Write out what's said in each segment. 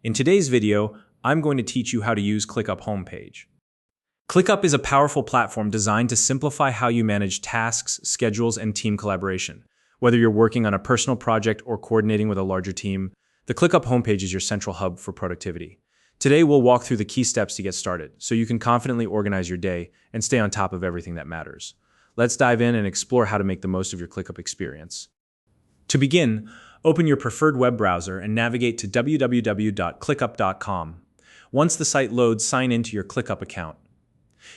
In today's video, I'm going to teach you how to use ClickUp homepage. ClickUp is a powerful platform designed to simplify how you manage tasks, schedules, and team collaboration. Whether you're working on a personal project or coordinating with a larger team, the ClickUp homepage is your central hub for productivity. Today, we'll walk through the key steps to get started so you can confidently organize your day and stay on top of everything that matters. Let's dive in and explore how to make the most of your ClickUp experience. To begin, open your preferred web browser and navigate to www.clickup.com. Once the site loads, sign into your ClickUp account.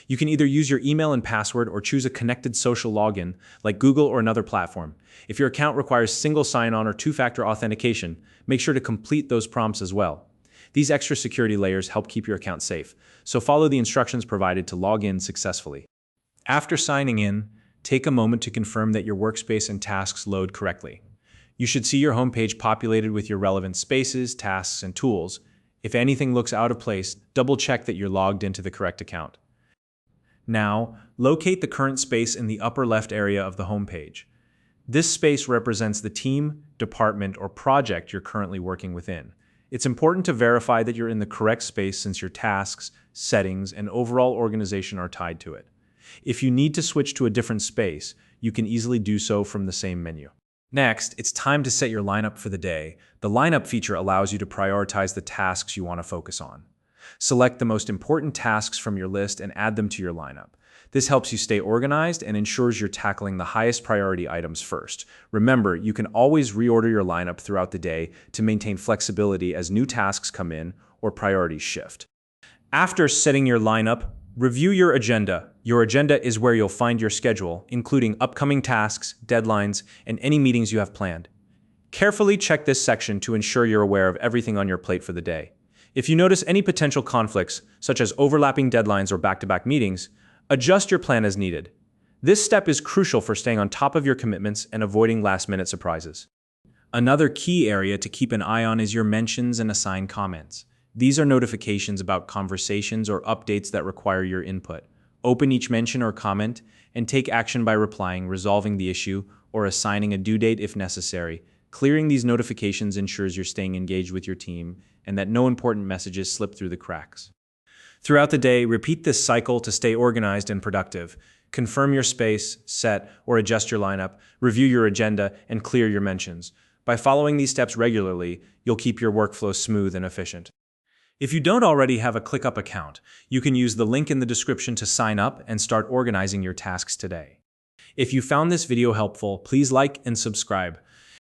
You can either use your email and password or choose a connected social login like Google or another platform. If your account requires single sign-on or two-factor authentication, make sure to complete those prompts as well. These extra security layers help keep your account safe, so follow the instructions provided to log in successfully. After signing in, take a moment to confirm that your workspace and tasks load correctly. You should see your homepage populated with your relevant spaces, tasks, and tools. If anything looks out of place, double-check that you're logged into the correct account. Now, locate the current space in the upper left area of the homepage. This space represents the team, department, or project you're currently working within. It's important to verify that you're in the correct space since your tasks, settings, and overall organization are tied to it. If you need to switch to a different space, you can easily do so from the same menu. Next, it's time to set your lineup for the day. The lineup feature allows you to prioritize the tasks you want to focus on. Select the most important tasks from your list and add them to your lineup. This helps you stay organized and ensures you're tackling the highest priority items first. Remember, you can always reorder your lineup throughout the day to maintain flexibility as new tasks come in or priorities shift. After setting your lineup, review your agenda. Your agenda is where you'll find your schedule, including upcoming tasks, deadlines, and any meetings you have planned. Carefully check this section to ensure you're aware of everything on your plate for the day. If you notice any potential conflicts, such as overlapping deadlines or back-to-back meetings, adjust your plan as needed. This step is crucial for staying on top of your commitments and avoiding last-minute surprises. Another key area to keep an eye on is your mentions and assigned comments. These are notifications about conversations or updates that require your input. Open each mention or comment and take action by replying, resolving the issue, or assigning a due date if necessary. Clearing these notifications ensures you're staying engaged with your team and that no important messages slip through the cracks. Throughout the day, repeat this cycle to stay organized and productive. Confirm your space, set or adjust your lineup, review your agenda, and clear your mentions. By following these steps regularly, you'll keep your workflow smooth and efficient. If you don't already have a ClickUp account, you can use the link in the description to sign up and start organizing your tasks today. If you found this video helpful, please like and subscribe